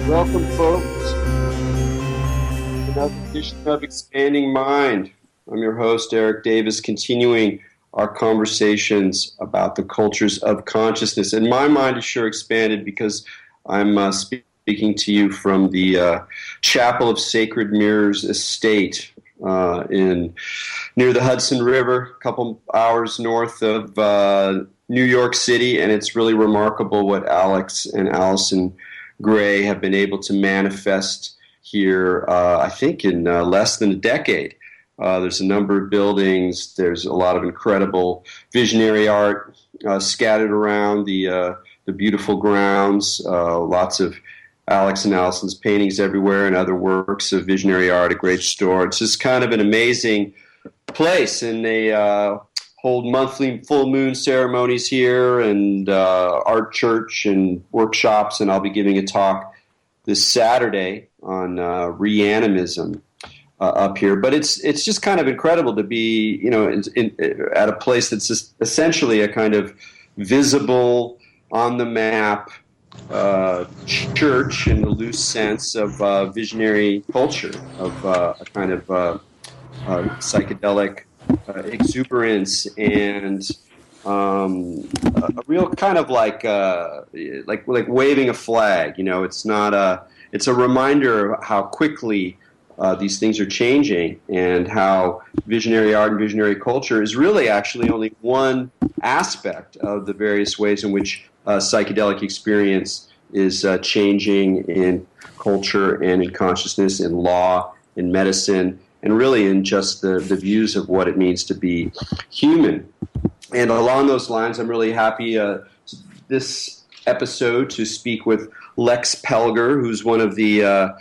Welcome, folks, to another edition of Expanding Mind. I'm your host, Erik Davis, continuing our conversations about the cultures of consciousness. And my mind is sure expanded because I'm speaking to you from the Chapel of Sacred Mirrors estate near the Hudson River, a couple hours north of New York City. And it's really remarkable what Alex and Allison Gray have been able to manifest here, I think, in less than a decade. There's a number of buildings. There's a lot of incredible visionary art scattered around the beautiful grounds. Lots of Alex and Allison's paintings everywhere and other works of visionary art, a great store. It's just kind of an amazing place, and they hold monthly full moon ceremonies here and art church and workshops, and I'll be giving a talk this Saturday on reanimism up here. But it's just kind of incredible to be, at a place that's just essentially a kind of visible, on the map church in the loose sense of visionary culture, of a kind of psychedelic exuberance and a real kind of like waving a flag. It's a reminder of how quickly these things are changing, and how visionary art and visionary culture is really actually only one aspect of the various ways in which psychedelic experience is changing in culture and in consciousness, in law, in medicine, and really in just the views of what it means to be human. And along those lines, I'm really happy this episode to speak with Lex Pelger, who's one of the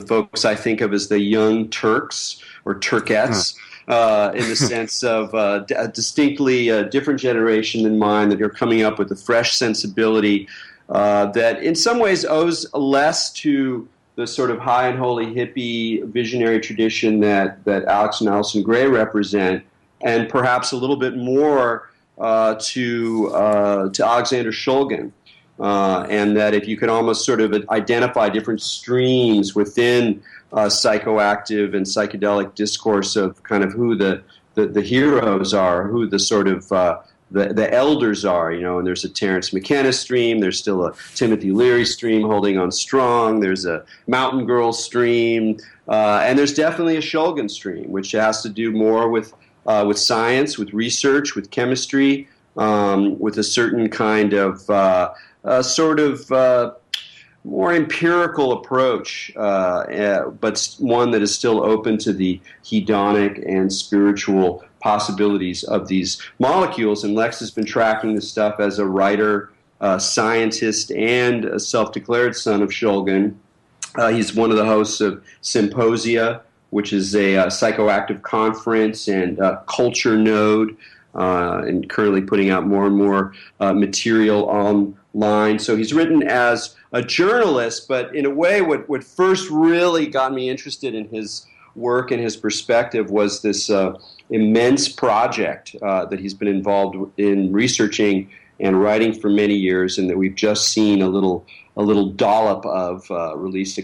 folks I think of as the young Turks or Turkettes, in the sense of a distinctly different generation than mine, that are coming up with a fresh sensibility that in some ways owes less to the sort of high and holy hippie visionary tradition that Alex and Allison Gray represent, and perhaps a little bit more to Alexander Shulgin. And that if you could almost sort of identify different streams within psychoactive and psychedelic discourse of kind of who the heroes are, who the sort of the elders are, and there's a Terence McKenna stream, there's still a Timothy Leary stream holding on strong, there's a Mountain Girl stream, and there's definitely a Shulgin stream, which has to do more with science, with research, with chemistry, with a certain kind of more empirical approach, but one that is still open to the hedonic and spiritual possibilities of these molecules. And Lex has been tracking this stuff as a writer, scientist, and a self-declared son of Shulgin. He's one of the hosts of Symposia, which is a psychoactive conference and culture node, and currently putting out more and more material online. So he's written as a journalist, but in a way what first really got me interested in his work and his perspective was this immense project that he's been involved in researching and writing for many years, and that we've just seen a little dollop of released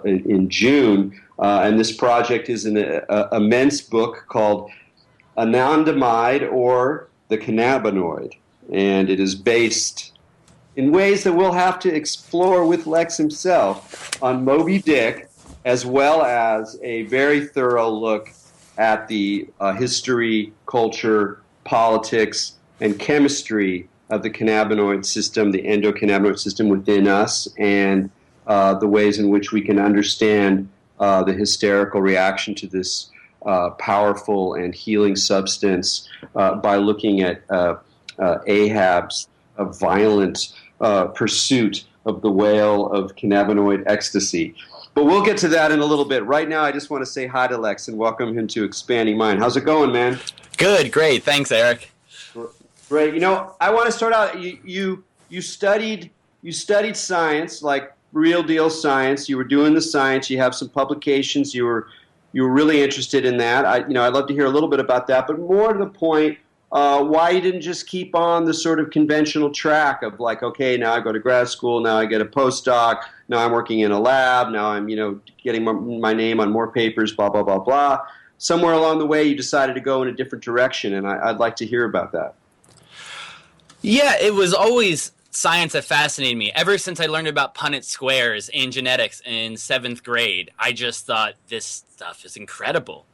in June. And this project is an immense book called Anandamide, or the Cannabinoid, and it is based in ways that we'll have to explore with Lex himself on Moby Dick, as well as a very thorough look at the history, culture, politics, and chemistry of the cannabinoid system, the endocannabinoid system within us, and the ways in which we can understand the hysterical reaction to this powerful and healing substance by looking at Ahab's violent pursuit of the whale of cannabinoid ecstasy. But we'll get to that in a little bit. Right now, I just want to say hi to Lex and welcome him to Expanding Mind. How's it going, man? Good, great. Thanks, Erik. Great. I want to start out. You studied science, like real deal science. You were doing the science. You have some publications. You were really interested in that. I'd love to hear a little bit about that. But more to the point, why you didn't just keep on the sort of conventional track of like, okay, now I go to grad school, now I get a postdoc, Now I'm working in a lab. Now I'm, getting my name on more papers, blah, blah, blah, blah. Somewhere along the way, you decided to go in a different direction, and I'd like to hear about that. Yeah, it was always science that fascinated me. Ever since I learned about Punnett squares in genetics in 7th grade, I just thought this stuff is incredible.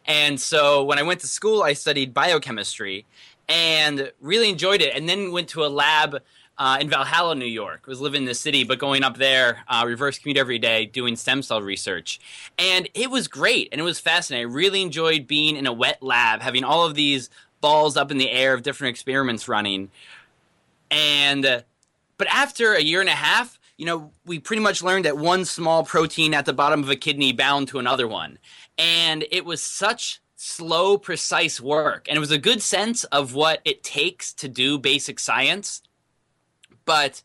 And so when I went to school, I studied biochemistry and really enjoyed it, and then went to a lab in Valhalla, New York. I was living in the city, but going up there, reverse commute every day, doing stem cell research. And it was great, and it was fascinating. I really enjoyed being in a wet lab, having all of these balls up in the air of different experiments running. But after a year and a half, we pretty much learned that one small protein at the bottom of a kidney bound to another one. And it was such slow, precise work. And it was a good sense of what it takes to do basic science. But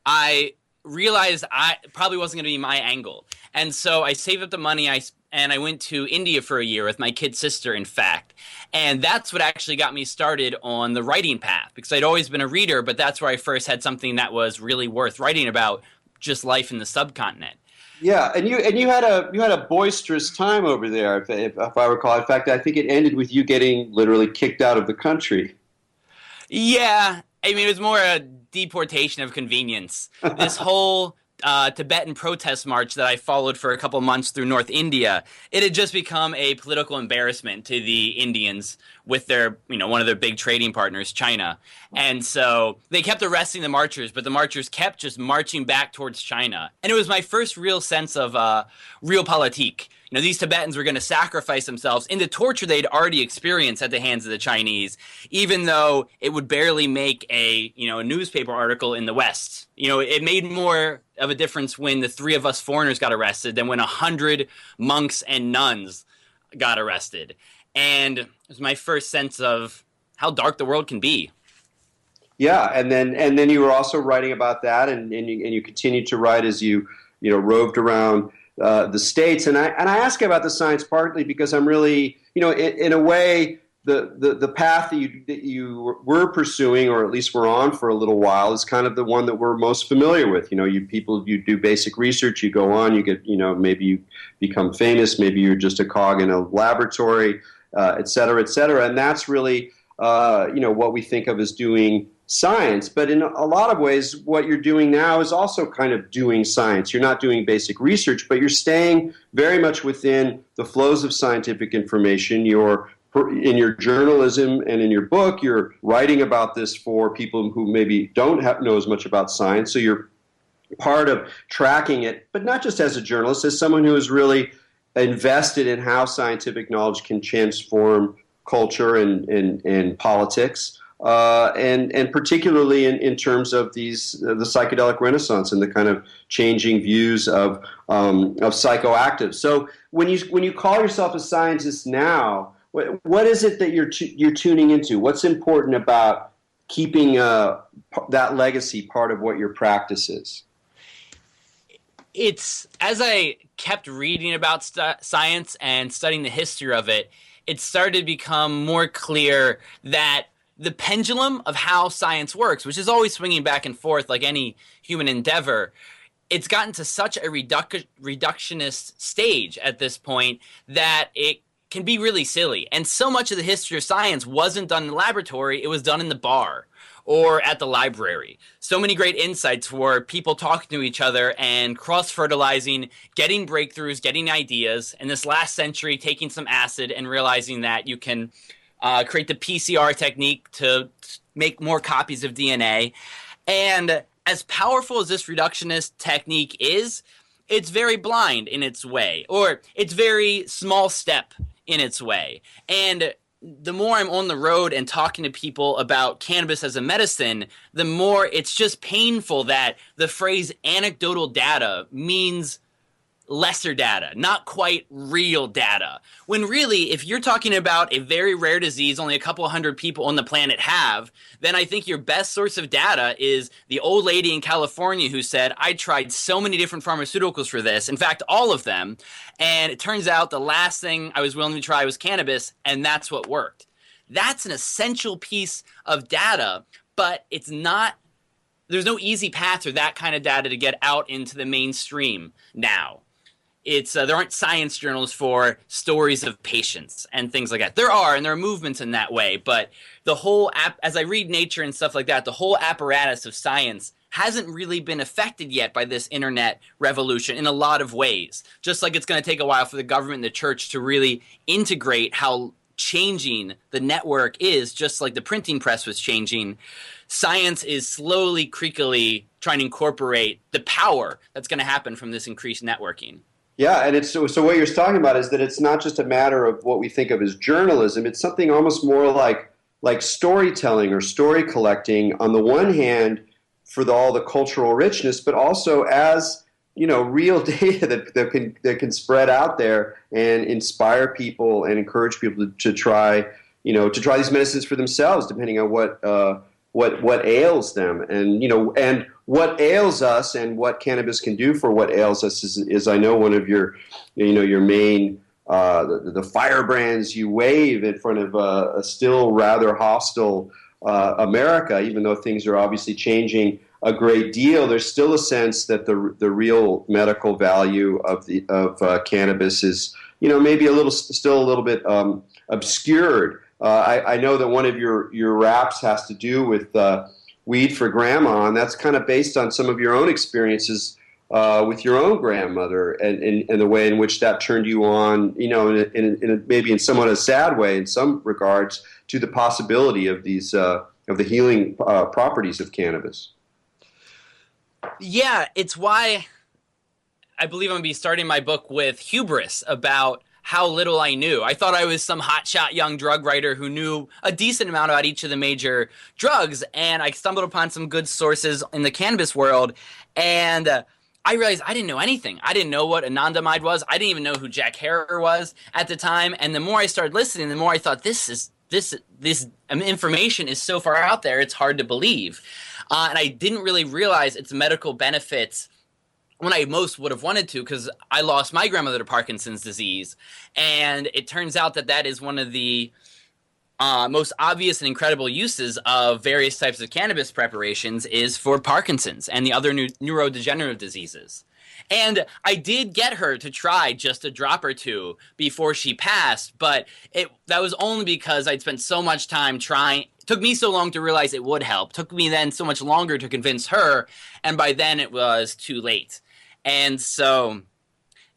I realized I probably wasn't going to be my angle. And so I saved up the money, and I went to India for a year with my kid sister, in fact. And that's what actually got me started on the writing path, because I'd always been a reader, but that's where I first had something that was really worth writing about, just life in the subcontinent. Yeah, and you had a boisterous time over there, if I recall. In fact, I think it ended with you getting literally kicked out of the country. Yeah, I mean, it was more a deportation of convenience. This whole Tibetan protest march that I followed for a couple months through North India, it had just become a political embarrassment to the Indians with their, one of their big trading partners, China. And so they kept arresting the marchers, but the marchers kept just marching back towards China. And it was my first real sense of realpolitik. These Tibetans were going to sacrifice themselves into torture they'd already experienced at the hands of the Chinese, even though it would barely make a newspaper article in the West. It made more of a difference when the 3 of us foreigners got arrested than when 100 monks and nuns got arrested. And it was my first sense of how dark the world can be. Yeah, and then you were also writing about that, and you continued to write as you roved around the States. And I ask about the science partly because I'm really, in a way, the path that you were pursuing, or at least were on for a little while, is kind of the one that we're most familiar with. You do basic research, you go on, you get, maybe you become famous, maybe you're just a cog in a laboratory, et cetera, et cetera. And that's really, what we think of as doing science. But in a lot of ways, what you're doing now is also kind of doing science. You're not doing basic research, but you're staying very much within the flows of scientific information. In your journalism and in your book, you're writing about this for people who maybe don't know as much about science. So you're part of tracking it, but not just as a journalist, as someone who is really invested in how scientific knowledge can transform culture and politics. And particularly in terms of the psychedelic renaissance and the kind of changing views of psychoactives. So when you call yourself a scientist now, what is it that you're tuning into? What's important about keeping that legacy part of what your practice is? It's as I kept reading about science and studying the history of it, it started to become more clear that the pendulum of how science works, which is always swinging back and forth like any human endeavor, it's gotten to such a reductionist stage at this point that it can be really silly. And so much of the history of science wasn't done in the laboratory, it was done in the bar or at the library. So many great insights were people talking to each other and cross-fertilizing, getting breakthroughs, getting ideas, and this last century taking some acid and realizing that you can create the PCR technique to make more copies of DNA. And as powerful as this reductionist technique is, it's very blind in its way, or it's very small step in its way. And the more I'm on the road and talking to people about cannabis as a medicine, the more it's just painful that the phrase anecdotal data means lesser data, not quite real data. When really, if you're talking about a very rare disease only a couple hundred people on the planet have, then I think your best source of data is the old lady in California who said, I tried so many different pharmaceuticals for this, in fact, all of them, and it turns out the last thing I was willing to try was cannabis, and that's what worked. That's an essential piece of data, but it's not there's no easy path for that kind of data to get out into the mainstream now. It's there aren't science journals for stories of patients and things like that. There are movements in that way, but the whole as I read Nature and stuff like that, the whole apparatus of science hasn't really been affected yet by this internet revolution in a lot of ways. Just like it's going to take a while for the government and the church to really integrate how changing the network is, just like the printing press was changing. Science is slowly, creakily trying to incorporate the power that's going to happen from this increased networking. Yeah, and it's so what you're talking about is that it's not just a matter of what we think of as journalism. It's something almost more like storytelling or story collecting on the one hand for all the cultural richness, but also as, you know, real data that can spread out there and inspire people and encourage people to try these medicines for themselves, depending on what ails them. And, you know, and what ails us and what cannabis can do for what ails us is I know one of your main the firebrands you wave in front of a still rather hostile America. Even though things are obviously changing a great deal, there's still a sense that the real medical value of cannabis is, you know, maybe still a little bit obscured. I know that one of your raps has to do with weed for grandma, and that's kind of based on some of your own experiences with your own grandmother and the way in which that turned you on, you know, maybe in somewhat a sad way in some regards, to the possibility of these of the healing properties of cannabis. Yeah, it's why I believe I'm going to be starting my book with hubris about how little I knew. I thought I was some hotshot young drug writer who knew a decent amount about each of the major drugs, and I stumbled upon some good sources in the cannabis world, and I realized I didn't know anything. I didn't know what anandamide was. I didn't even know who Jack Herer was at the time, and the more I started listening, the more I thought this information is so far out there, it's hard to believe. And I didn't really realize its medical benefits when I most would have wanted to, because I lost my grandmother to Parkinson's disease. And it turns out that is one of the most obvious and incredible uses of various types of cannabis preparations is for Parkinson's and the other neurodegenerative diseases. And I did get her to try just a drop or two before she passed, but that was only because I'd spent so much time trying. It took me so long to realize it would help. It took me then so much longer to convince her, and by then it was too late. And so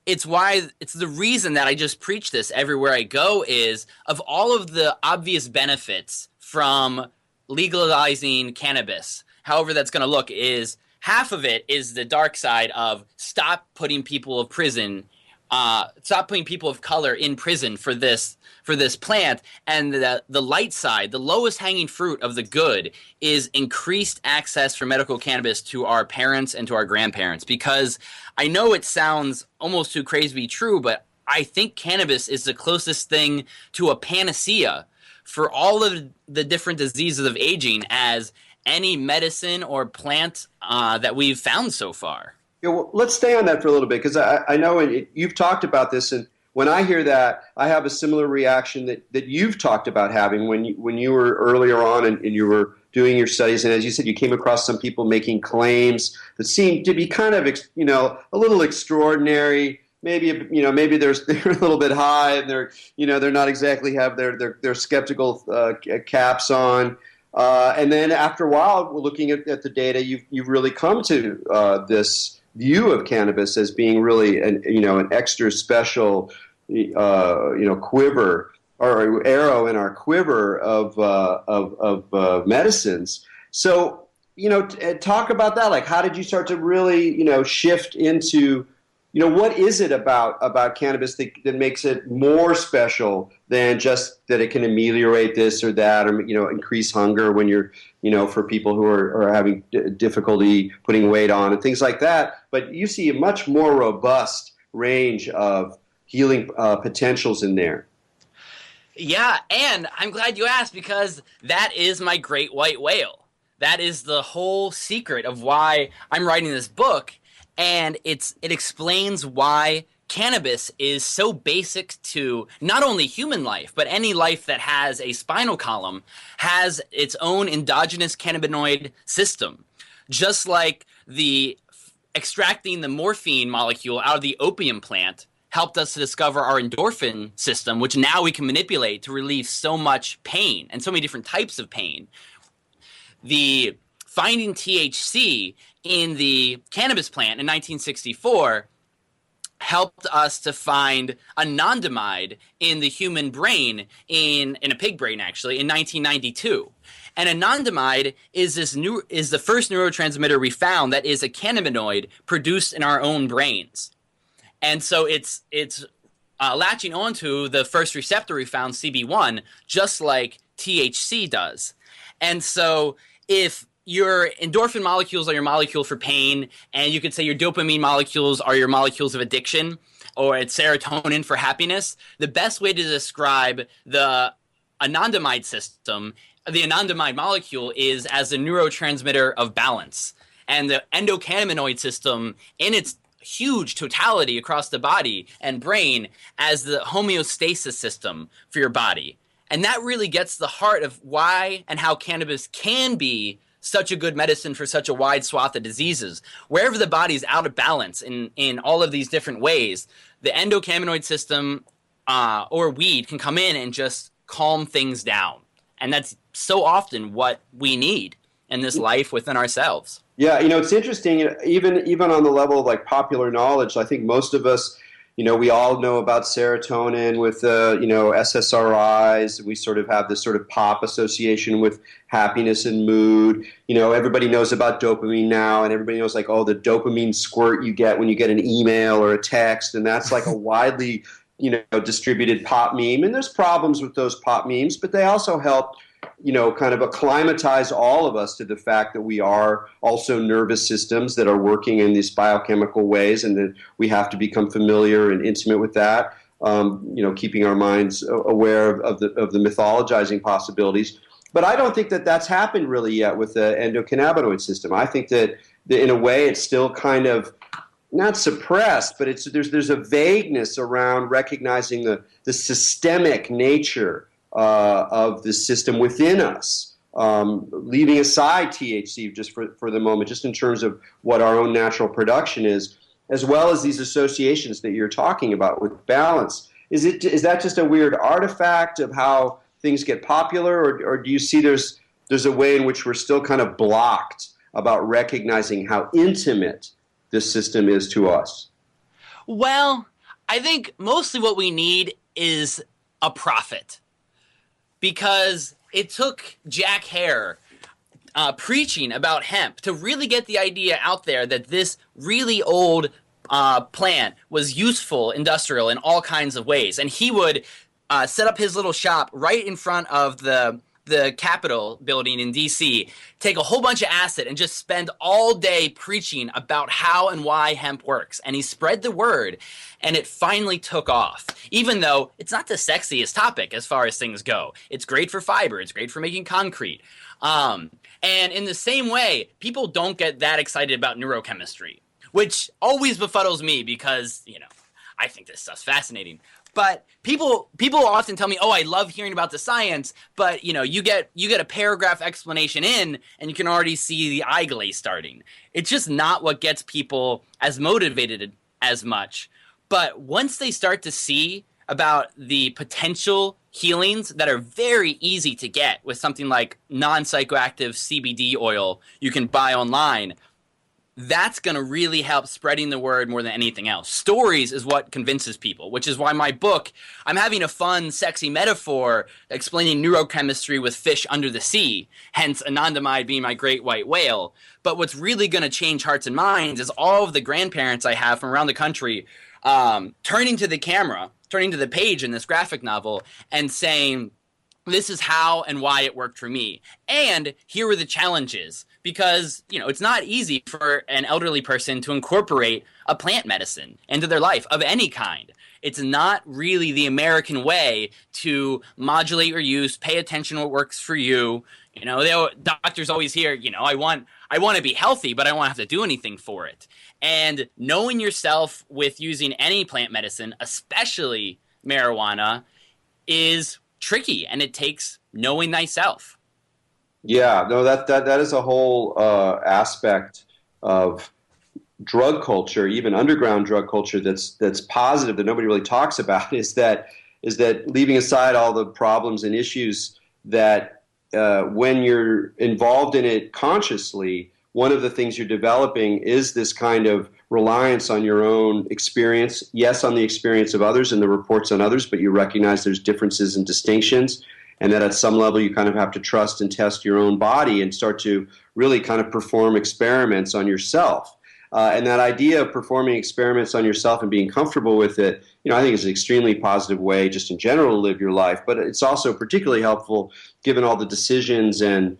it's the reason that I just preach this everywhere I go is of all of the obvious benefits from legalizing cannabis, however that's going to look, is half of it is the dark side of stop putting people of color in prison for this plant, and the light side, the lowest hanging fruit of the good, is increased access for medical cannabis to our parents and to our grandparents. Because I know it sounds almost too crazy to be true, but I think cannabis is the closest thing to a panacea for all of the different diseases of aging as any medicine or plant that we've found so far. Yeah, well, let's stay on that for a little bit, because I know you've talked about this, and when I hear that, I have a similar reaction that you've talked about having when you were earlier on and you were doing your studies, and as you said, you came across some people making claims that seemed to be kind of, you know, a little extraordinary. Maybe they're a little bit high, and they're not exactly have their skeptical caps on. And then after a while, looking at the data, you've really come to this view of cannabis as being really an extra special quiver or arrow in our quiver of medicines. So talk about that. Like, how did you start to really shift into what is it about cannabis that makes it more special than just that it can ameliorate this or that, or increase hunger when you're for people who are having difficulty putting weight on and things like that. But you see a much more robust range of healing potentials in there. Yeah, and I'm glad you asked, because that is my great white whale. That is the whole secret of why I'm writing this book. And it explains why cannabis is so basic to not only human life, but any life that has a spinal column has its own endogenous cannabinoid system. just like the extracting the morphine molecule out of the opium plant helped us to discover our endorphin system, which now we can manipulate to relieve so much pain and so many different types of pain. The finding THC in the cannabis plant in 1964 helped us to find anandamide in the human brain, in a pig brain actually, in 1992. And anandamide is the first neurotransmitter we found that is a cannabinoid produced in our own brains. And so it's latching onto the first receptor we found, CB1, just like THC does. And so if your endorphin molecules are your molecule for pain, and you could say your dopamine molecules are your molecules of addiction, or it's serotonin for happiness, the best way to describe the anandamide system, the anandamide molecule, is as a neurotransmitter of balance. And the endocannabinoid system, in its huge totality across the body and brain, as the homeostasis system for your body. And that really gets the heart of why and how cannabis can be such a good medicine for such a wide swath of diseases. Wherever the body's out of balance in all of these different ways, the endocannabinoid system or weed can come in and just calm things down. And that's so often what we need in this life within ourselves. Yeah, it's interesting, even on the level of like popular knowledge, I think most of us, we all know about serotonin with, SSRIs. We sort of have this sort of pop association with happiness and mood. Everybody knows about dopamine now, and everybody knows like, oh, the dopamine squirt you get when you get an email or a text, and that's like a widely, distributed pop meme. And there's problems with those pop memes, but they also help kind of acclimatize all of us to the fact that we are also nervous systems that are working in these biochemical ways, and that we have to become familiar and intimate with that, keeping our minds aware of the mythologizing possibilities. But I don't think that that's happened really yet with the endocannabinoid system. I think that in a way it's still kind of not suppressed, but there's a vagueness around recognizing the systemic nature of the system within us, leaving aside THC just for the moment, just in terms of what our own natural production is, as well as these associations that you're talking about with balance. Is that just a weird artifact of how things get popular, or do you see there's a way in which we're still kind of blocked about recognizing how intimate this system is to us? Well, I think mostly what we need is a prophet. Because it took Jack Hare preaching about hemp to really get the idea out there that this really old plant was useful industrial in all kinds of ways. And he would set up his little shop right in front of the Capitol building in D.C., take a whole bunch of acid and just spend all day preaching about how and why hemp works. And he spread the word, and it finally took off, even though it's not the sexiest topic as far as things go. It's great for fiber. It's great for making concrete. And in the same way, people don't get that excited about neurochemistry, which always befuddles me because, I think this stuff's fascinating. But people often tell me, "Oh, I love hearing about the science," but you get a paragraph explanation in, and you can already see the eye glaze starting. It's just not what gets people as motivated as much. But once they start to see about the potential healings that are very easy to get with something like non-psychoactive CBD oil you can buy online, that's going to really help spreading the word more than anything else. Stories is what convinces people, which is why my book, I'm having a fun, sexy metaphor explaining neurochemistry with fish under the sea, hence anandamide being my great white whale. But what's really going to change hearts and minds is all of the grandparents I have from around the country turning to the camera, turning to the page in this graphic novel and saying, this is how and why it worked for me. And here are the challenges. Because, it's not easy for an elderly person to incorporate a plant medicine into their life of any kind. It's not really the American way to modulate your use, pay attention to what works for you. Doctors always hear, I want to be healthy, but I don't have to do anything for it. And knowing yourself with using any plant medicine, especially marijuana, is tricky, and it takes knowing thyself. Yeah, no, that is a whole aspect of drug culture, even underground drug culture, that's positive that nobody really talks about. Is that leaving aside all the problems and issues that when you're involved in it consciously, one of the things you're developing is this kind of reliance on your own experience, yes, on the experience of others and the reports on others, but you recognize there's differences and distinctions, and that at some level you kind of have to trust and test your own body and start to really kind of perform experiments on yourself. And that idea of performing experiments on yourself and being comfortable with it, I think is an extremely positive way just in general to live your life. But it's also particularly helpful given all the decisions and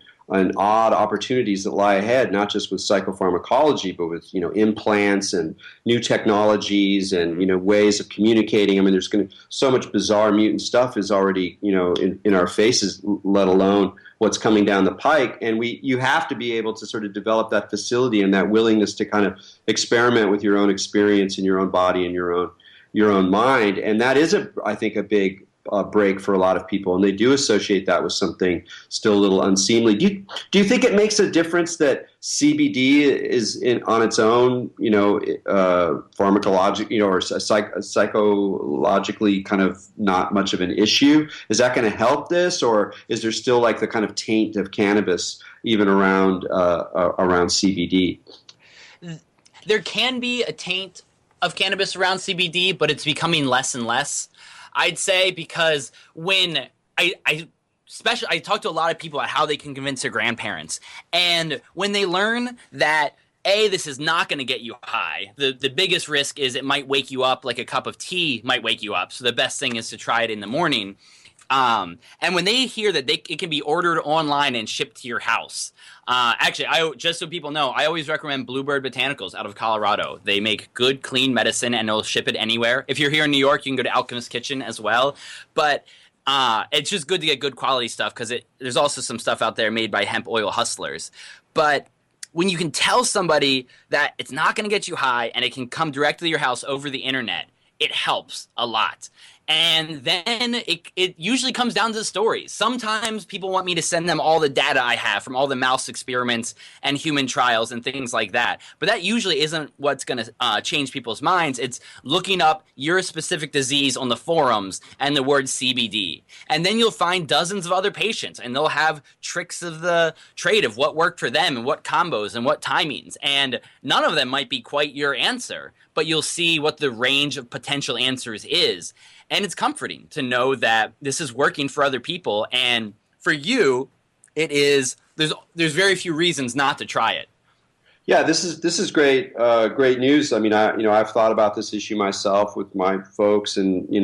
odd opportunities that lie ahead, not just with psychopharmacology, but with implants and new technologies and ways of communicating. I mean, there's going to so much bizarre mutant stuff is already in our faces, let alone what's coming down the pike. And you have to be able to sort of develop that facility and that willingness to kind of experiment with your own experience and your own body and your own mind. And that is I think a big break for a lot of people, and they do associate that with something still a little unseemly. Do you think it makes a difference that CBD is on its own, pharmacologic, or psychologically kind of not much of an issue? Is that going to help this, or is there still like the kind of taint of cannabis even around CBD? There can be a taint of cannabis around CBD, but it's becoming less and less, I'd say, because when I talk to a lot of people about how they can convince their grandparents, and when they learn that this is not going to get you high, the biggest risk is it might wake you up, like a cup of tea might wake you up. So the best thing is to try it in the morning. And when they hear that it can be ordered online and shipped to your house, actually, just so people know, I always recommend Bluebird Botanicals out of Colorado. They make good, clean medicine, and they'll ship it anywhere. If you're here in New York, you can go to Alchemist Kitchen as well. But it's just good to get good quality stuff, because there's also some stuff out there made by hemp oil hustlers. But when you can tell somebody that it's not going to get you high and it can come directly to your house over the internet, it helps a lot. And then it usually comes down to the stories. Sometimes people want me to send them all the data I have from all the mouse experiments and human trials and things like that. But that usually isn't what's going to change people's minds. It's looking up your specific disease on the forums and the word CBD. And then you'll find dozens of other patients, and they'll have tricks of the trade of what worked for them and what combos and what timings. And none of them might be quite your answer, but you'll see what the range of potential answers is. And it's comforting to know that this is working for other people, and for you, it is. There's very few reasons not to try it. Yeah, this is great news. I mean, I've thought about this issue myself with my folks, and they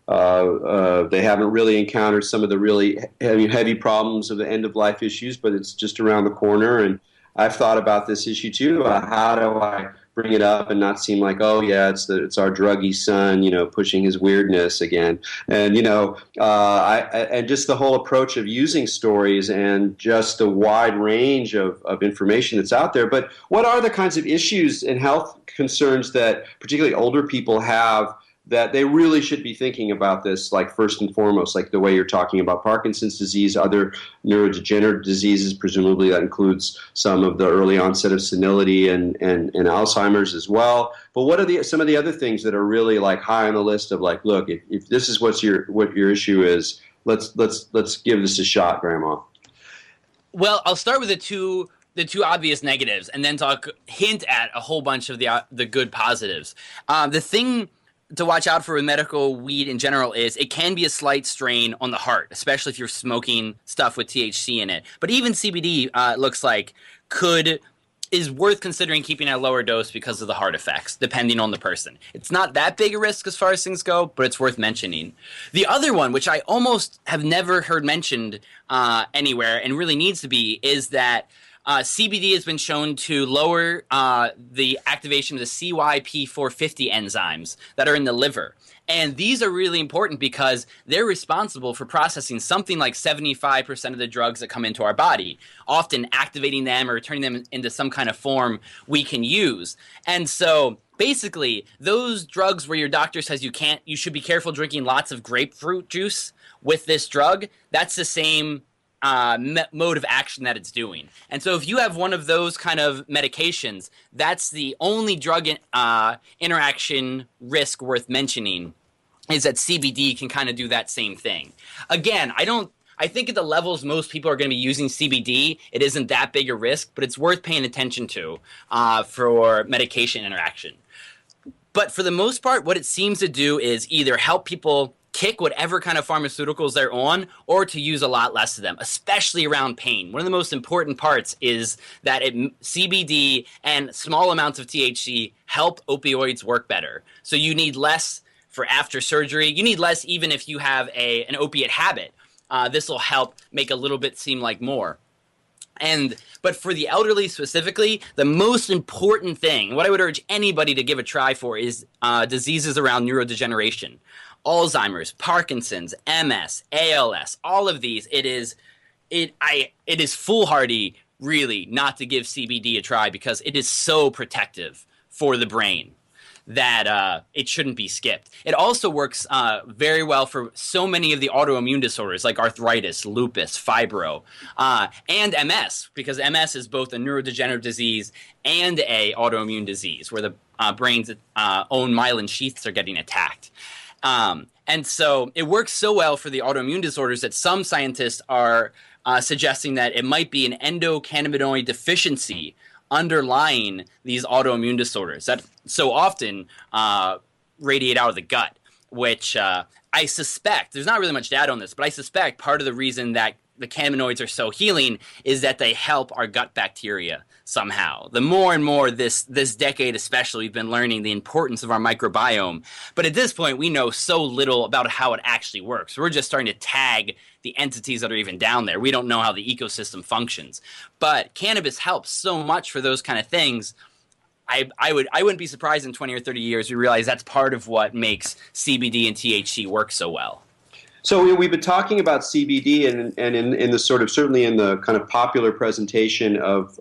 haven't really encountered some of the really heavy problems of the end of life issues, but it's just around the corner. And I've thought about this issue too. How do I bring it up and not seem like, oh yeah, it's our druggy son, pushing his weirdness again, and and just the whole approach of using stories and just the wide range of information that's out there. But what are the kinds of issues and health concerns that particularly older people have that they really should be thinking about this, like first and foremost, like the way you're talking about Parkinson's disease, other neurodegenerative diseases, presumably that includes some of the early onset of senility and Alzheimer's as well. But what are some of the other things that are really like high on the list of like, look, if this is what your issue is, let's give this a shot, Grandma. Well, I'll start with the two obvious negatives, and then hint at a whole bunch of the good positives. The thing to watch out for with medical weed in general is it can be a slight strain on the heart, especially if you're smoking stuff with THC in it. But even CBD, looks like, is worth considering keeping at a lower dose because of the heart effects, depending on the person. It's not that big a risk as far as things go, but it's worth mentioning. The other one, which I almost have never heard mentioned anywhere and really needs to be, is that CBD has been shown to lower the activation of the CYP450 enzymes that are in the liver. And these are really important because they're responsible for processing something like 75% of the drugs that come into our body, often activating them or turning them into some kind of form we can use. And so basically, those drugs where your doctor says you should be careful drinking lots of grapefruit juice with this drug, that's the same mode of action that it's doing. And so if you have one of those kind of medications, that's the only drug interaction risk worth mentioning, is that CBD can kind of do that same thing. Again, I think at the levels most people are going to be using CBD, it isn't that big a risk, but it's worth paying attention to for medication interaction. But for the most part, what it seems to do is either help people kick whatever kind of pharmaceuticals they're on, or to use a lot less of them, especially around pain. One of the most important parts is that CBD and small amounts of THC help opioids work better. So you need less for after surgery. You need less even if you have an opiate habit. This will help make a little bit seem like more. But for the elderly specifically, the most important thing, what I would urge anybody to give a try for, is diseases around neurodegeneration. Alzheimer's, Parkinson's, MS, ALS, all of these, it is foolhardy, really, not to give CBD a try, because it is so protective for the brain that it shouldn't be skipped. It also works very well for so many of the autoimmune disorders like arthritis, lupus, fibro, and MS, because MS is both a neurodegenerative disease and a autoimmune disease where the brain's own myelin sheaths are getting attacked. And so it works so well for the autoimmune disorders that some scientists are suggesting that it might be an endocannabinoid deficiency underlying these autoimmune disorders that so often radiate out of the gut, which I suspect, there's not really much data on this, but I suspect part of the reason that the cannabinoids are so healing is that they help our gut bacteria somehow. The more and more this decade especially, we've been learning the importance of our microbiome. But at this point, we know so little about how it actually works. We're just starting to tag the entities that are even down there. We don't know how the ecosystem functions. But cannabis helps so much for those kind of things. I wouldn't be surprised in 20 or 30 years we realize that's part of what makes CBD and THC work so well. So we've been talking about CBD, and in the sort of, certainly in the kind of popular presentation of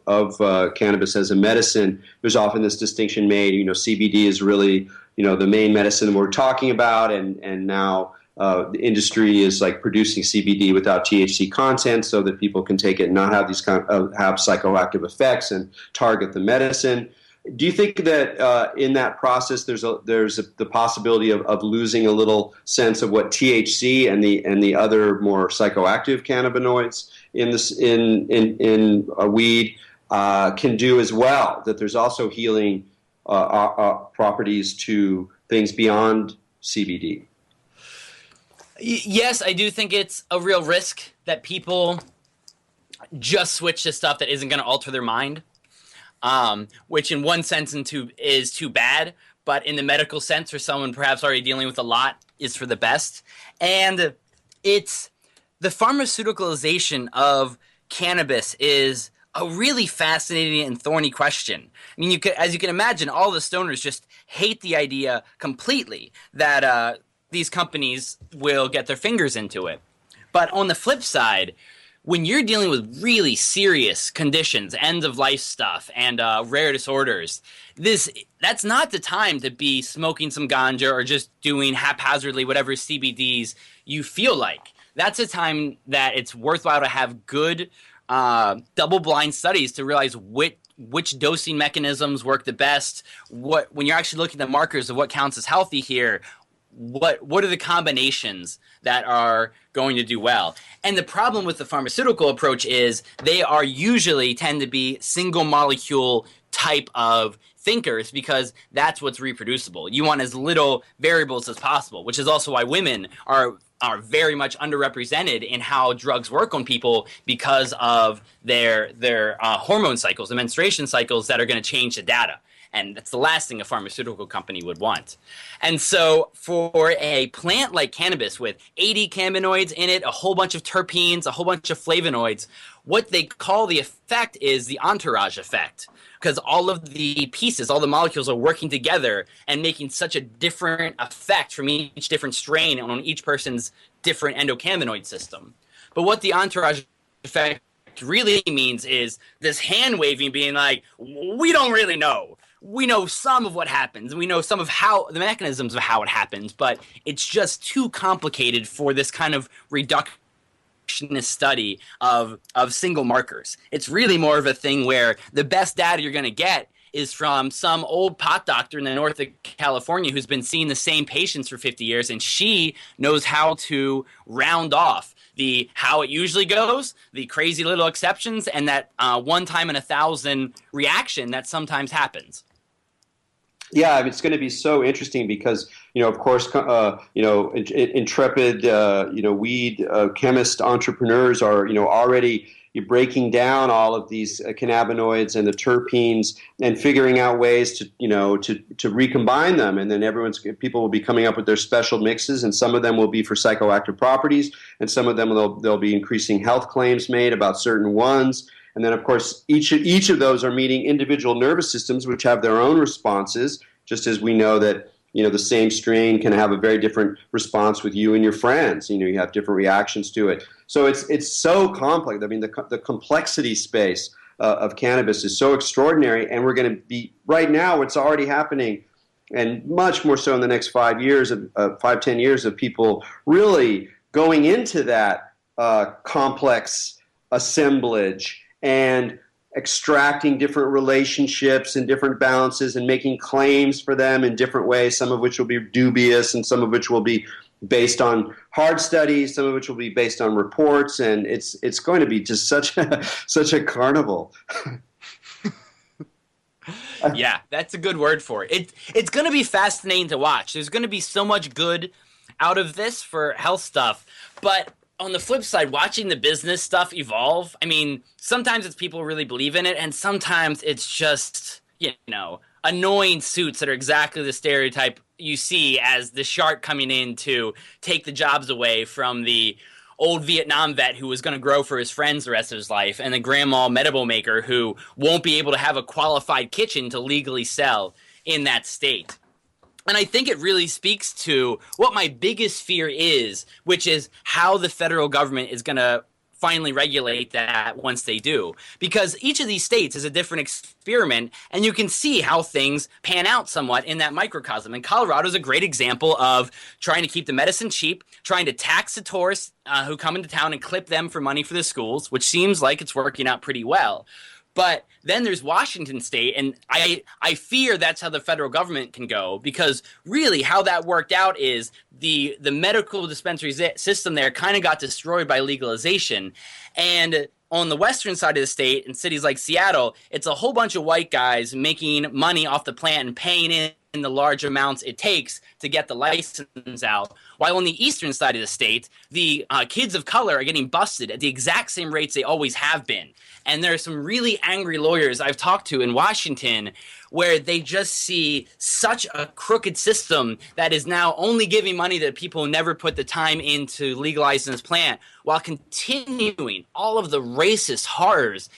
cannabis as a medicine, there's often this distinction made. CBD is really the main medicine we're talking about, and now the industry is like producing CBD without THC content so that people can take it and not have these have psychoactive effects and target the medicine. Do you think that in that process there's the possibility of losing a little sense of what THC and the other more psychoactive cannabinoids in weed can do as well? That there's also healing properties to things beyond CBD. Yes, I do think it's a real risk that people just switch to stuff that isn't going to alter their mind. Which in one sense is too bad, but in the medical sense, for someone perhaps already dealing with a lot, is for the best. And it's the pharmaceuticalization of cannabis is a really fascinating and thorny question. I mean, as you can imagine, all the stoners just hate the idea completely that these companies will get their fingers into it. But on the flip side, when you're dealing with really serious conditions, end-of-life stuff, and rare disorders, that's not the time to be smoking some ganja or just doing haphazardly whatever CBDs you feel like. That's a time that it's worthwhile to have good double-blind studies to realize which dosing mechanisms work the best, when you're actually looking at the markers of what counts as healthy here, what are the combinations that are going to do well. And the problem with the pharmaceutical approach is they are usually tend to be single molecule type of thinkers, because that's what's reproducible. You want as little variables as possible, which is also why women are very much underrepresented in how drugs work on people, because of their hormone cycles, the menstruation cycles that are going to change the data. And that's the last thing a pharmaceutical company would want. And so for a plant like cannabis with 80 cannabinoids in it, a whole bunch of terpenes, a whole bunch of flavonoids, what they call the effect is the entourage effect. Because all of the pieces, all the molecules are working together and making such a different effect from each different strain on each person's different endocannabinoid system. But what the entourage effect really means is this hand waving being like, we don't really know. We know some of what happens. We know some of how the mechanisms of how it happens, but it's just too complicated for this kind of reduction reductionist study of single markers. It's really more of a thing where the best data you're going to get is from some old pot doctor in the north of California who's been seeing the same patients for 50 years, and she knows how to round off the how it usually goes, the crazy little exceptions, and that 1 time in 1,000 reaction that sometimes happens. Yeah, it's going to be so interesting because, of course, intrepid, weed chemist entrepreneurs are, already breaking down all of these cannabinoids and the terpenes and figuring out ways to recombine them. And then people will be coming up with their special mixes, and some of them will be for psychoactive properties, and some of them there'll be increasing health claims made about certain ones. And then, of course, each of those are meeting individual nervous systems, which have their own responses, just as we know that, the same strain can have a very different response with you and your friends. You have different reactions to it. So it's so complex. I mean, the complexity space of cannabis is so extraordinary, and we're going to be, right now, it's already happening, and much more so in the next 10 years of people really going into that complex assemblage and extracting different relationships and different balances and making claims for them in different ways, some of which will be dubious and some of which will be based on hard studies, some of which will be based on reports, and it's going to be just such a carnival. Yeah, that's a good word for it. It's going to be fascinating to watch. There's going to be so much good out of this for health stuff, but on the flip side, watching the business stuff evolve, I mean, sometimes it's people really believe in it, and sometimes it's just, annoying suits that are exactly the stereotype you see as the shark coming in to take the jobs away from the old Vietnam vet who was going to grow for his friends the rest of his life, and the grandma medical maker who won't be able to have a qualified kitchen to legally sell in that state. And I think it really speaks to what my biggest fear is, which is how the federal government is going to finally regulate that once they do. Because each of these states is a different experiment, and you can see how things pan out somewhat in that microcosm. And Colorado is a great example of trying to keep the medicine cheap, trying to tax the tourists who come into town and clip them for money for the schools, which seems like it's working out pretty well. But then there's Washington State, and I fear that's how the federal government can go, because really how that worked out is the medical dispensary system there kind of got destroyed by legalization. And on the western side of the state, in cities like Seattle, it's a whole bunch of white guys making money off the plant and paying in the large amounts it takes to get the license out. While on the eastern side of the state, the kids of color are getting busted at the exact same rates they always have been. And there are some really angry lawyers I've talked to in Washington where they just see such a crooked system that is now only giving money to people who never put the time into legalizing this plant, while continuing all of the racist horrors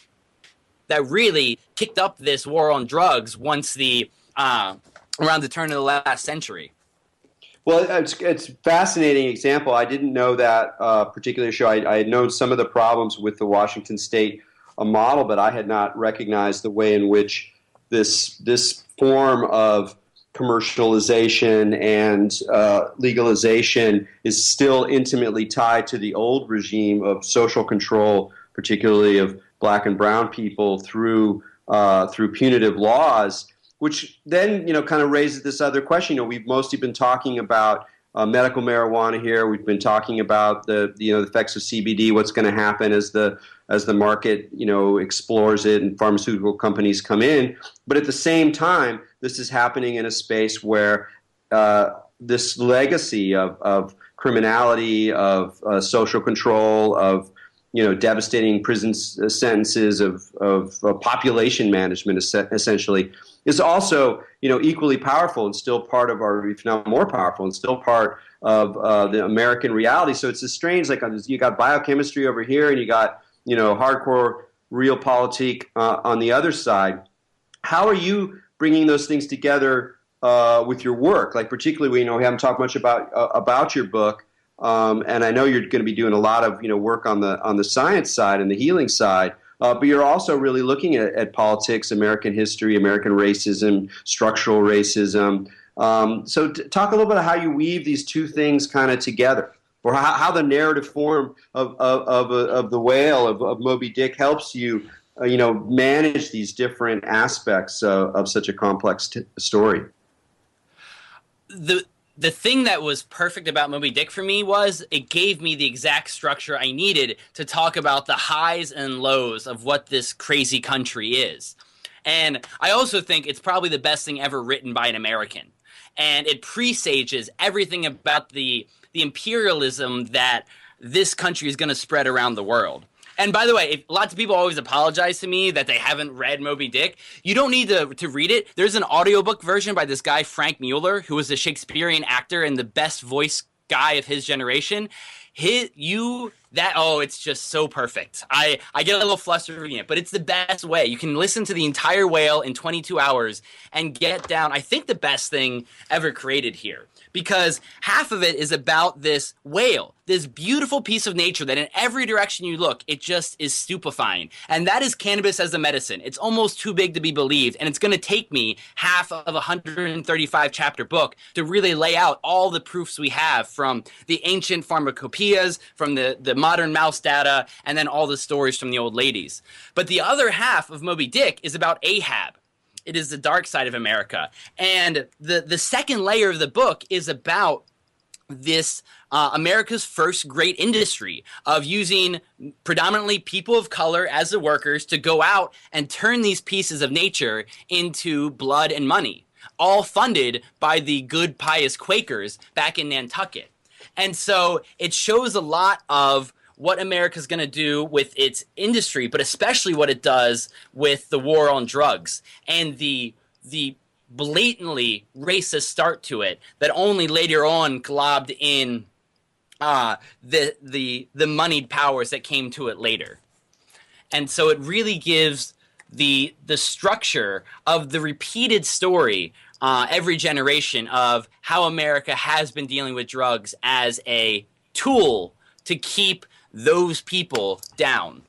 that really kicked up this war on drugs once around the turn of the last century. Well, it's a fascinating example. I didn't know that particular show. I had known some of the problems with the Washington State model, but I had not recognized the way in which this form of commercialization and legalization is still intimately tied to the old regime of social control, particularly of black and brown people through punitive laws, which then kind of raises this other question. We've mostly been talking about medical marijuana here. We've been talking about the effects of CBD. What's going to happen as the market explores it and pharmaceutical companies come in. But at the same time, this is happening in a space where this legacy of criminality, of social control, of devastating prison sentences, of population management, essentially, is also equally powerful and still part of our, if not more powerful, and still part of the American reality. So it's a strange, you got biochemistry over here, and you got hardcore realpolitik on the other side. How are you bringing those things together with your work? Like particularly, we haven't talked much about your book. And I know you're going to be doing a lot of work on the science side and the healing side, but you're also really looking at politics, American history, American racism, structural racism. So talk a little bit about how you weave these two things kind of together. or how the narrative form of the whale of Moby Dick helps you, manage these different aspects of such a complex story. The thing that was perfect about Moby Dick for me was it gave me the exact structure I needed to talk about the highs and lows of what this crazy country is. And I also think it's probably the best thing ever written by an American. And it presages everything about the imperialism that this country is going to spread around the world. And by the way, lots of people always apologize to me that they haven't read Moby Dick. You don't need to read it. There's an audiobook version by this guy, Frank Mueller, who was a Shakespearean actor and the best voice guy of his generation. It's just so perfect. I get a little flustered reading it, but it's the best way. You can listen to the entire whale in 22 hours and get down, I think, the best thing ever created here. Because half of it is about this whale, this beautiful piece of nature that in every direction you look, it just is stupefying. And that is cannabis as a medicine. It's almost too big to be believed. And it's going to take me half of a 135 chapter book to really lay out all the proofs we have from the ancient pharmacopoeias, from the modern mouse data, and then all the stories from the old ladies. But the other half of Moby Dick is about Ahab. It is the dark side of America. And the second layer of the book is about this America's first great industry of using predominantly people of color as the workers to go out and turn these pieces of nature into blood and money, all funded by the good, pious Quakers back in Nantucket. And so it shows a lot of what America's going to do with its industry, but especially what it does with the war on drugs and the blatantly racist start to it that only later on globbed in the moneyed powers that came to it later. And so it really gives the structure of the repeated story every generation of how America has been dealing with drugs as a tool to keep those people down.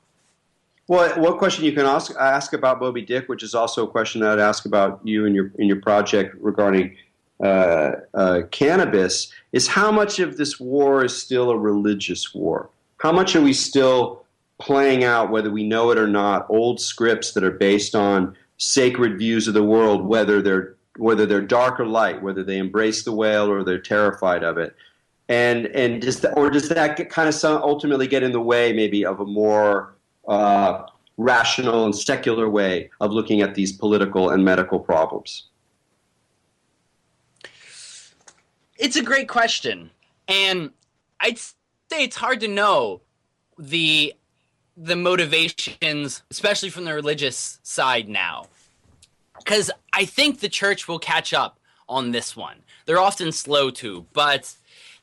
Well, one question you can ask about Moby Dick, which is also a question that I'd ask about you and your project regarding cannabis, is how much of this war is still a religious war? How much are we still playing out, whether we know it or not, old scripts that are based on sacred views of the world, whether they're dark or light, whether they embrace the whale or they're terrified of it? And does that kind of ultimately get in the way maybe of a more rational and secular way of looking at these political and medical problems? It's a great question. And I'd say it's hard to know the motivations, especially from the religious side now. Because I think the church will catch up on this one. They're often slow to, but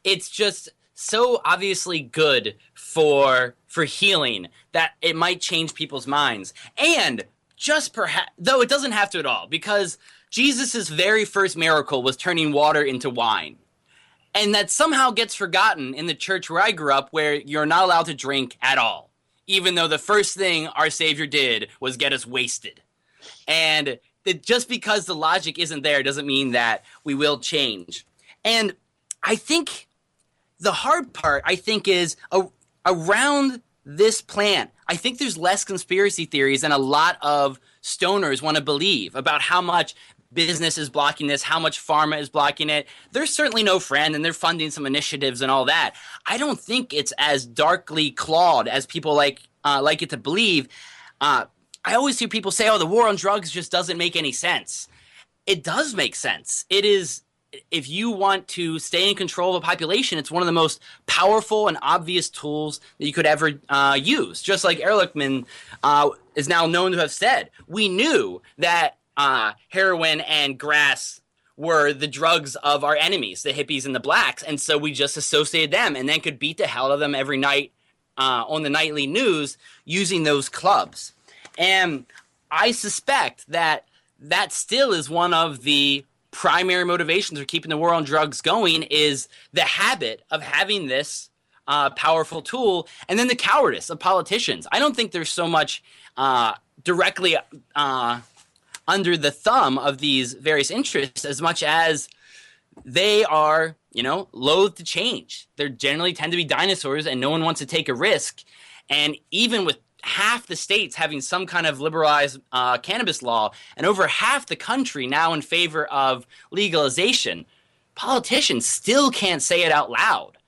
it's just so obviously good for healing that it might change people's minds. And just perhaps, though it doesn't have to at all, because Jesus' very first miracle was turning water into wine. And that somehow gets forgotten in the church where I grew up, where you're not allowed to drink at all, even though the first thing our Savior did was get us wasted. And just because the logic isn't there doesn't mean that we will change. And I think the hard part, is around this plant, I think there's less conspiracy theories than a lot of stoners want to believe about how much business is blocking this, how much pharma is blocking it. They're certainly no friend, and they're funding some initiatives and all that. I don't think it's as darkly clawed as people like it to believe. I always hear people say, oh, the war on drugs just doesn't make any sense. It does make sense. It is. If you want to stay in control of a population, it's one of the most powerful and obvious tools that you could ever use. Just like Ehrlichman is now known to have said, we knew that heroin and grass were the drugs of our enemies, the hippies and the blacks, and so we just associated them and then could beat the hell out of them every night on the nightly news using those clubs. And I suspect that still is one of the primary motivations for keeping the war on drugs going, is the habit of having this powerful tool, and then the cowardice of politicians. I don't think there's so much directly under the thumb of these various interests as much as they are loath to change. There generally tend to be dinosaurs, and no one wants to take a risk. And even with half the states having some kind of liberalized cannabis law, and over half the country now in favor of legalization, politicians still can't say it out loud,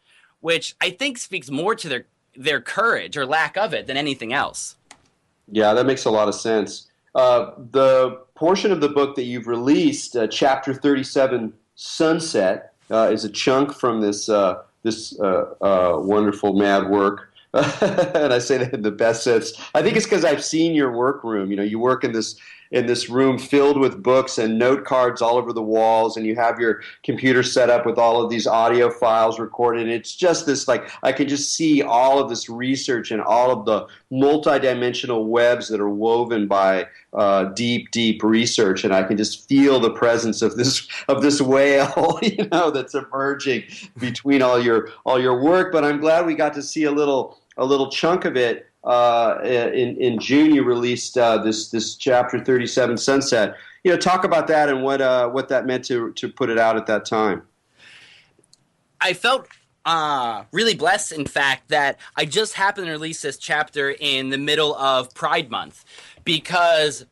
which I think speaks more to their courage or lack of it than anything else. Yeah, that makes a lot of sense. The portion of the book that you've released, Chapter 37, Sunset, is a chunk from this wonderful mad work. And I say that in the best sense. I think it's because I've seen your workroom. You work in this room filled with books and note cards all over the walls, and you have your computer set up with all of these audio files recorded. It's just this, like, I can just see all of this research and all of the multidimensional webs that are woven by deep research, and I can just feel the presence of this whale, that's emerging between all your work. But I'm glad we got to see a little chunk of it. In June, you released this Chapter 37, Sunset. Talk about that and what that meant to put it out at that time. I felt really blessed, in fact, that I just happened to release this chapter in the middle of Pride Month, because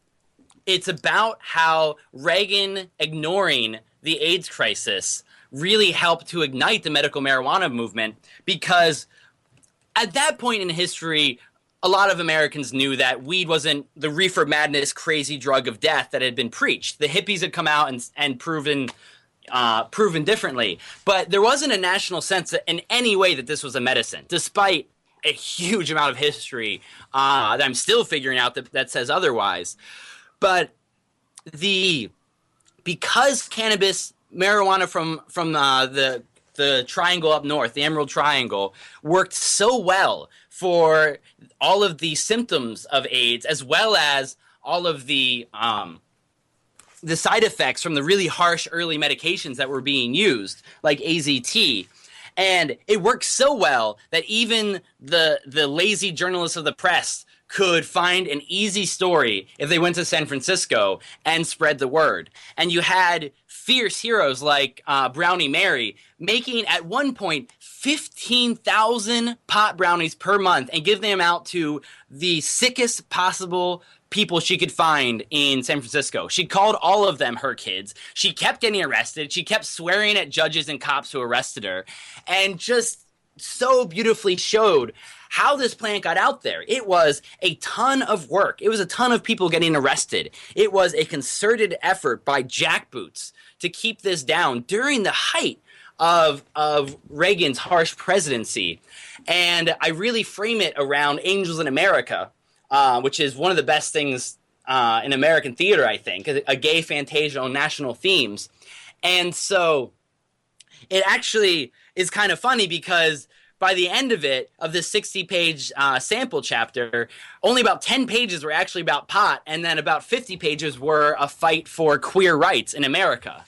it's about how Reagan ignoring the AIDS crisis really helped to ignite the medical marijuana movement, because at that point in history, a lot of Americans knew that weed wasn't the reefer madness crazy drug of death that had been preached. The hippies had come out and proven differently. But there wasn't a national sense that in any way that this was a medicine, despite a huge amount of history that I'm still figuring out that says otherwise. But because cannabis, marijuana from the triangle up north, the Emerald Triangle, worked so well for all of the symptoms of AIDS, as well as all of the side effects from the really harsh early medications that were being used, like AZT. And it worked so well that even the lazy journalists of the press could find an easy story if they went to San Francisco and spread the word. And you had fierce heroes like Brownie Mary making, at one point, 15,000 pot brownies per month and giving them out to the sickest possible people she could find in San Francisco. She called all of them her kids. She kept getting arrested. She kept swearing at judges and cops who arrested her, and just so beautifully showed how this plant got out there. It was a ton of work. It was a ton of people getting arrested. It was a concerted effort by jackboots to keep this down during the height of Reagan's harsh presidency. And I really frame it around Angels in America, which is one of the best things in American theater, I think, a gay fantasia on national themes. And so it actually is kind of funny, because by the end of it, of this 60-page sample chapter, only about 10 pages were actually about pot, and then about 50 pages were a fight for queer rights in America.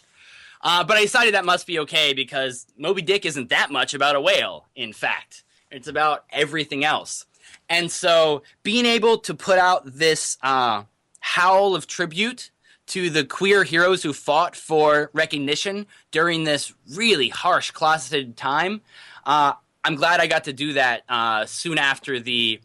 But I decided that must be okay, because Moby Dick isn't that much about a whale, in fact. It's about everything else. And so being able to put out this howl of tribute to the queer heroes who fought for recognition during this really harsh, closeted time, I'm glad I got to do that soon after the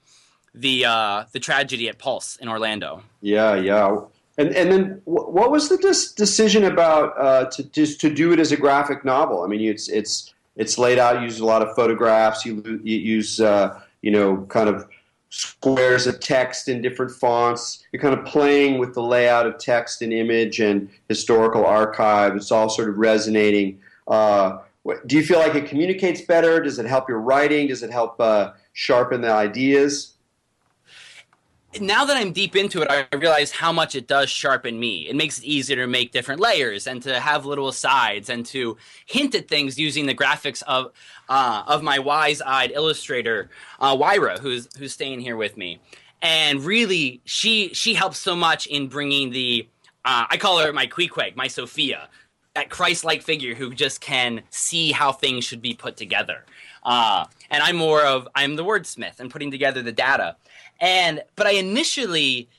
tragedy at Pulse in Orlando. Yeah. And then what was the decision about to do it as a graphic novel? I mean, it's laid out. You use a lot of photographs. You use kind of squares of text in different fonts. You're kind of playing with the layout of text and image and historical archive. It's all sort of resonating. Do you feel like it communicates better? Does it help your writing? Does it help sharpen the ideas? Now that I'm deep into it, I realize how much it does sharpen me. It makes it easier to make different layers and to have little asides and to hint at things using the graphics of my wise-eyed illustrator, Wyra, who's staying here with me. And really, she helps so much in bringing the I call her my Queequeg, my Sophia, that Christ-like figure who just can see how things should be put together. And I'm the wordsmith and putting together the data. But I initially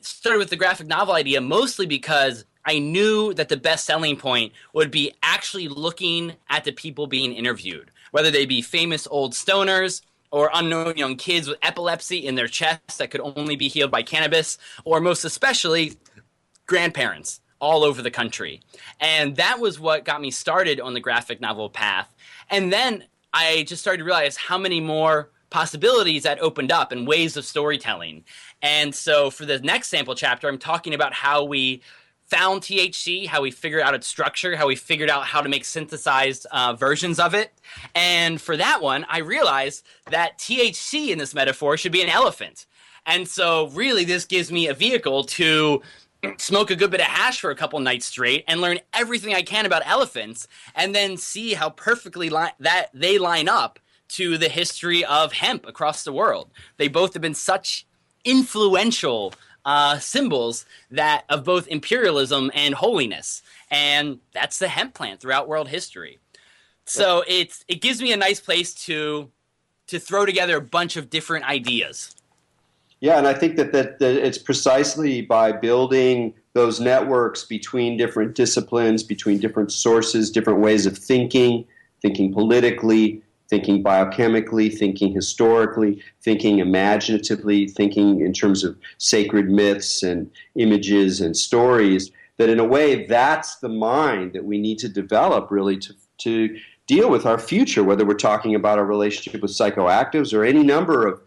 started with the graphic novel idea mostly because I knew that the best selling point would be actually looking at the people being interviewed, whether they be famous old stoners or unknown young kids with epilepsy in their chests that could only be healed by cannabis, or most especially grandparents all over the country. And that was what got me started on the graphic novel path. And then I just started to realize how many more possibilities that opened up and ways of storytelling. And so for the next sample chapter, I'm talking about how we found THC, how we figured out its structure, how we figured out how to make synthesized versions of it. And for that one, I realized that THC in this metaphor should be an elephant. And so really this gives me a vehicle to smoke a good bit of hash for a couple nights straight and learn everything I can about elephants, and then see how perfectly that they line up to the history of hemp across the world. They both have been such influential symbols that of both imperialism and holiness, and that's the hemp plant throughout world history. So it gives me a nice place to throw together a bunch of different ideas. Yeah, and I think that it's precisely by building those networks between different disciplines, between different sources, different ways of thinking politically, thinking biochemically, thinking historically, thinking imaginatively, thinking in terms of sacred myths and images and stories, that in a way that's the mind that we need to develop really to deal with our future, whether we're talking about our relationship with psychoactives or any number of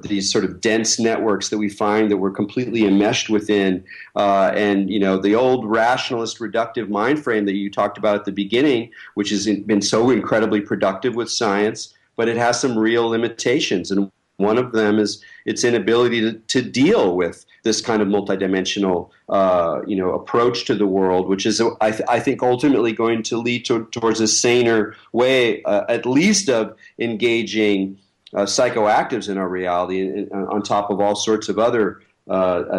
these sort of dense networks that we find that we're completely enmeshed within. And the old rationalist reductive mind frame that you talked about at the beginning, which has been so incredibly productive with science, but it has some real limitations. And one of them is its inability to deal with this kind of multidimensional approach to the world, which is, I think, ultimately going to lead towards a saner way, at least of engaging psychoactives in our reality, on top of all sorts of other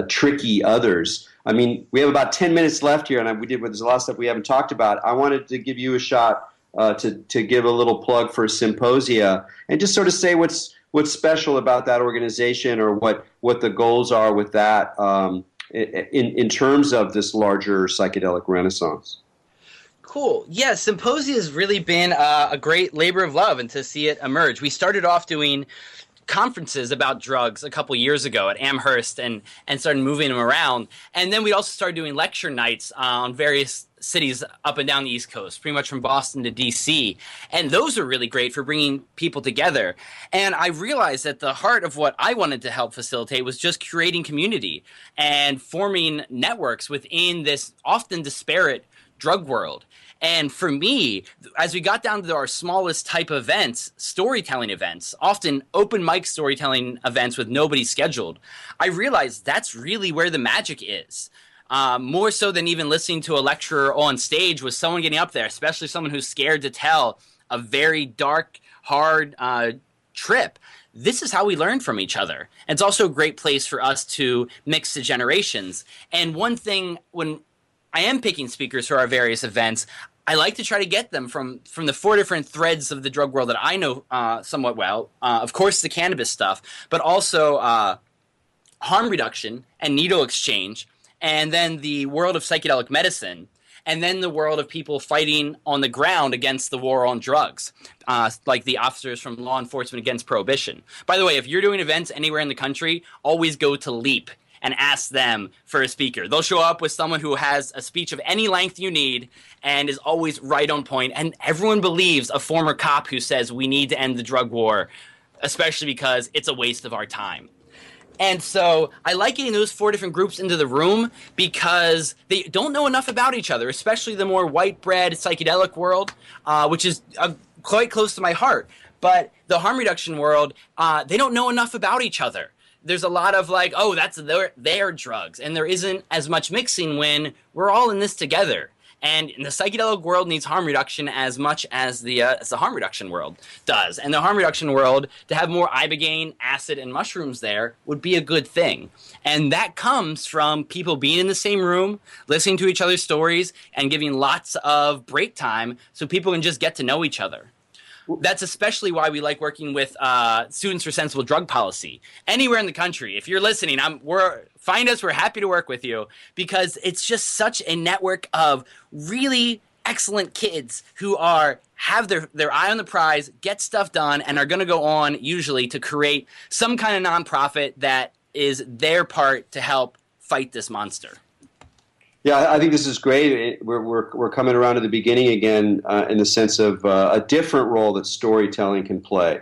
tricky others. I mean, we have about 10 minutes left here, and there's a lot of stuff we haven't talked about. I wanted to give you a shot to give a little plug for Symposia and just sort of say what's special about that organization, or what the goals are with that in terms of this larger psychedelic renaissance. Cool. Yeah, Symposia has really been a great labor of love, and to see it emerge. We started off doing conferences about drugs a couple years ago at Amherst and started moving them around. And then we also started doing lecture nights on various cities up and down the East Coast, pretty much from Boston to DC. And those are really great for bringing people together. And I realized that the heart of what I wanted to help facilitate was just creating community and forming networks within this often disparate drug world. And for me, as we got down to our smallest type events, storytelling events, often open mic storytelling events with nobody scheduled, I realized that's really where the magic is. More so than even listening to a lecturer on stage, was someone getting up there, especially someone who's scared to tell a very dark, hard trip. This is how we learn from each other. And it's also a great place for us to mix the generations. And one thing, when I am picking speakers for our various events, I like to try to get them from the four different threads of the drug world that I know somewhat well. Of course, the cannabis stuff, but also harm reduction and needle exchange, and then the world of psychedelic medicine, and then the world of people fighting on the ground against the war on drugs, like the officers from law enforcement against prohibition. By the way, if you're doing events anywhere in the country, always go to LEAP and ask them for a speaker. They'll show up with someone who has a speech of any length you need and is always right on point. And everyone believes a former cop who says we need to end the drug war, especially because it's a waste of our time. And so I like getting those four different groups into the room because they don't know enough about each other, especially the more white bread psychedelic world, which is quite close to my heart. But the harm reduction world, they don't know enough about each other. There's a lot of like, oh, that's their drugs. And there isn't as much mixing when we're all in this together. And the psychedelic world needs harm reduction as much as the harm reduction world does. And the harm reduction world, to have more ibogaine, acid, and mushrooms there would be a good thing. And that comes from people being in the same room, listening to each other's stories, and giving lots of break time so people can just get to know each other. That's especially why we like working with Students for Sensible Drug Policy. Anywhere in the country, if you're listening, find us. We're happy to work with you because it's just such a network of really excellent kids who have their eye on the prize, get stuff done, and are going to go on usually to create some kind of nonprofit that is their part to help fight this monster. Yeah, I think this is great. We're coming around to the beginning again in the sense of a different role that storytelling can play.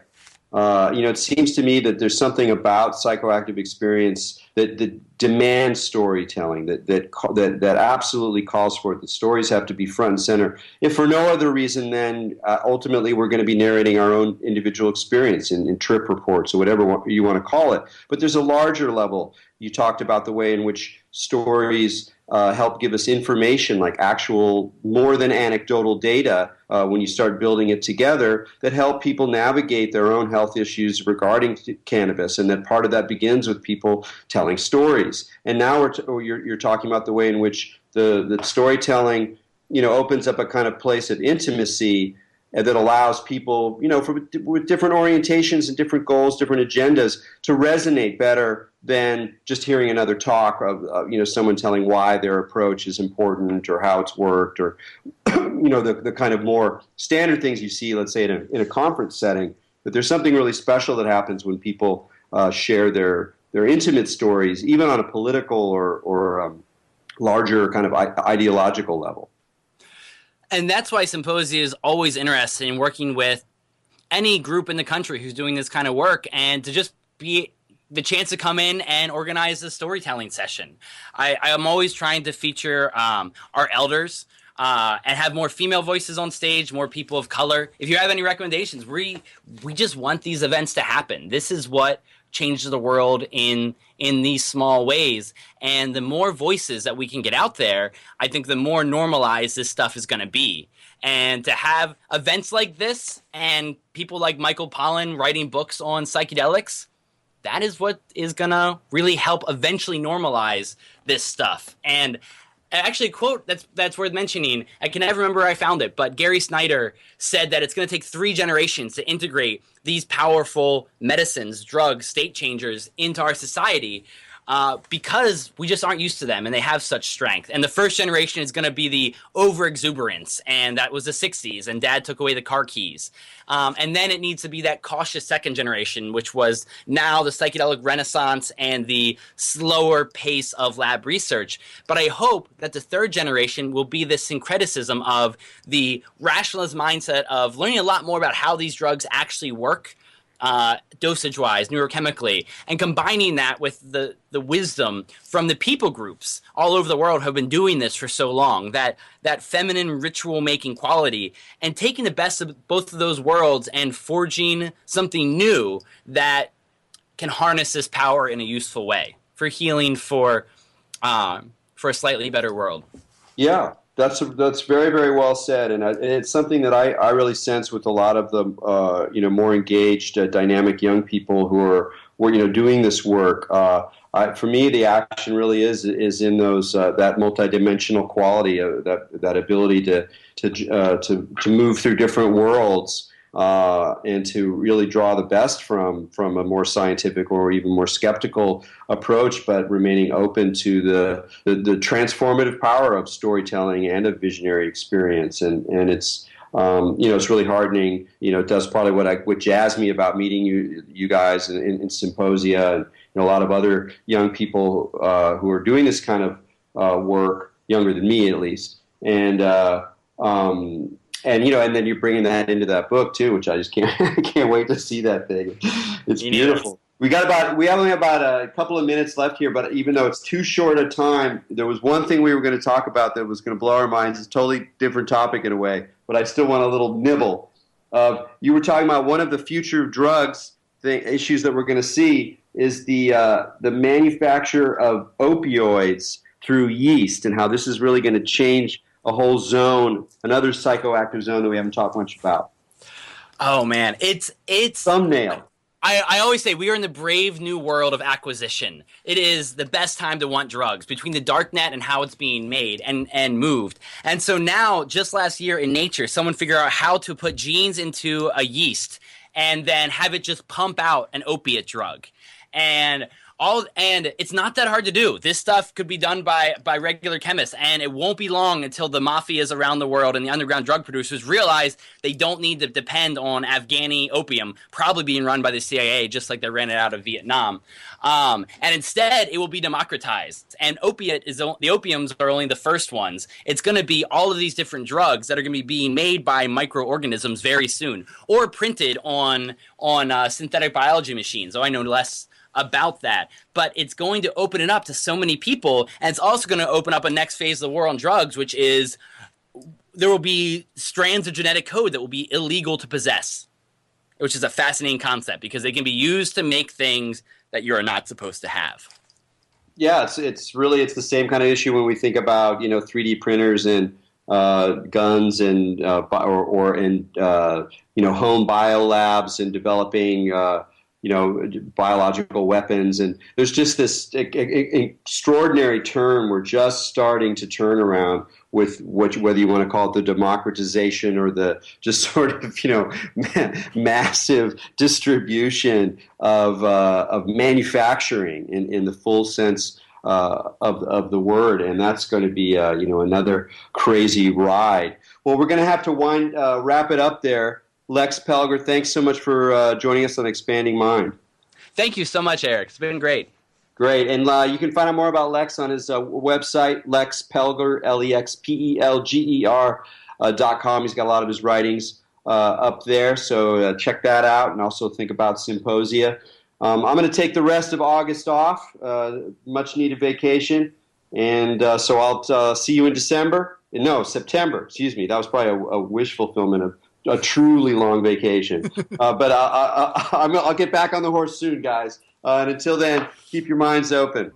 It seems to me that there's something about psychoactive experience that demands storytelling, that absolutely calls for it. The stories have to be front and center. If for no other reason, then ultimately we're going to be narrating our own individual experience in trip reports or whatever you want to call it. But there's a larger level. You talked about the way in which stories help give us information, like actual more than anecdotal data when you start building it together, that help people navigate their own health issues regarding cannabis, and that part of that begins with people telling stories. And now you're talking about the way in which the storytelling opens up a kind of place of intimacy that allows people with different orientations and different goals, different agendas, to resonate better than just hearing another talk of someone telling why their approach is important or how it's worked, or the kind of more standard things you see, let's say, in a conference setting. But there's something really special that happens when people share their intimate stories, even on a political or larger kind of ideological level. And that's why Symposia is always interested in working with any group in the country who's doing this kind of work, and to just be the chance to come in and organize a storytelling session. I'm always trying to feature our elders and have more female voices on stage, more people of color. If you have any recommendations, we just want these events to happen. This is what changes the world in these small ways. And the more voices that we can get out there, I think the more normalized this stuff is going to be. And to have events like this and people like Michael Pollan writing books on psychedelics, that is what is going to really help eventually normalize this stuff. And actually, a quote that's worth mentioning, I can never remember where I found it, but Gary Snyder said that it's going to take 3 generations to integrate these powerful medicines, drugs, state changers into our society because we just aren't used to them and they have such strength. And the first generation is going to be the over-exuberance, and that was the 60s, and Dad took away the car keys. And then it needs to be that cautious second generation, which was now the psychedelic renaissance and the slower pace of lab research. But I hope that the third generation will be the syncretism of the rationalist mindset of learning a lot more about how these drugs actually work, dosage-wise, neurochemically, and combining that with the wisdom from the people groups all over the world who have been doing this for so long, that feminine ritual-making quality, and taking the best of both of those worlds and forging something new that can harness this power in a useful way for healing, for a slightly better world. Yeah. That's very, very well said, and it's something that I really sense with a lot of the more engaged, dynamic young people who are doing this work. For me, the action really is in those that multidimensional quality, that ability to move through different worlds. And to really draw the best from a more scientific or even more skeptical approach, but remaining open to the transformative power of storytelling and of visionary experience. And it's it's really heartening. It does probably what jazzed me about meeting you guys in Symposia, and a lot of other young people who are doing this kind of work, younger than me at least, and then you're bringing that into that book too, which I just can't wait to see that thing. It's beautiful. We only have about a couple of minutes left here, but even though it's too short a time, there was one thing we were going to talk about that was going to blow our minds. It's a totally different topic in a way, but I still want a little nibble. You were talking about one of the future drugs issues that we're going to see is the manufacture of opioids through yeast, and how this is really going to change a whole zone, another psychoactive zone that we haven't talked much about. Oh man, it's thumbnail. I always say we are in the brave new world of acquisition. It is the best time to want drugs between the dark net and how it's being made and moved. And so now, just last year in Nature, someone figured out how to put genes into a yeast and then have it just pump out an opiate drug. And it's not that hard to do. This stuff could be done by regular chemists, and it won't be long until the mafias around the world and the underground drug producers realize they don't need to depend on Afghani opium, probably being run by the CIA, just like they ran it out of Vietnam. And instead, it will be democratized. And the opiums are only the first ones. It's going to be all of these different drugs that are going to be being made by microorganisms very soon, or printed on synthetic biology machines. I know less about that, but it's going to open it up to so many people, and it's also going to open up a next phase of the war on drugs, which is there will be strands of genetic code that will be illegal to possess, which is a fascinating concept because they can be used to make things that you are not supposed to have. Yeah, it's the same kind of issue when we think about 3D printers and guns and or in home biolabs and developing biological weapons. And there's just this extraordinary turn we're just starting to turn around with whether you want to call it the democratization or the just sort of, massive distribution of manufacturing in the full sense of the word. And that's going to be, another crazy ride. Well, we're going to have to wrap it up there. Lex Pelger, thanks so much for joining us on Expanding Mind. Thank you so much, Erik. It's been great. Great. And you can find out more about Lex on his website, Lex Pelger, LEXPELGER.com. He's got a lot of his writings up there, so check that out, and also think about symposia. I'm going to take the rest of August off, much-needed vacation, and so I'll see you in September. Excuse me. That was probably a wish fulfillment of a truly long vacation. But I'll get back on the horse soon, guys. And until then, keep your minds open.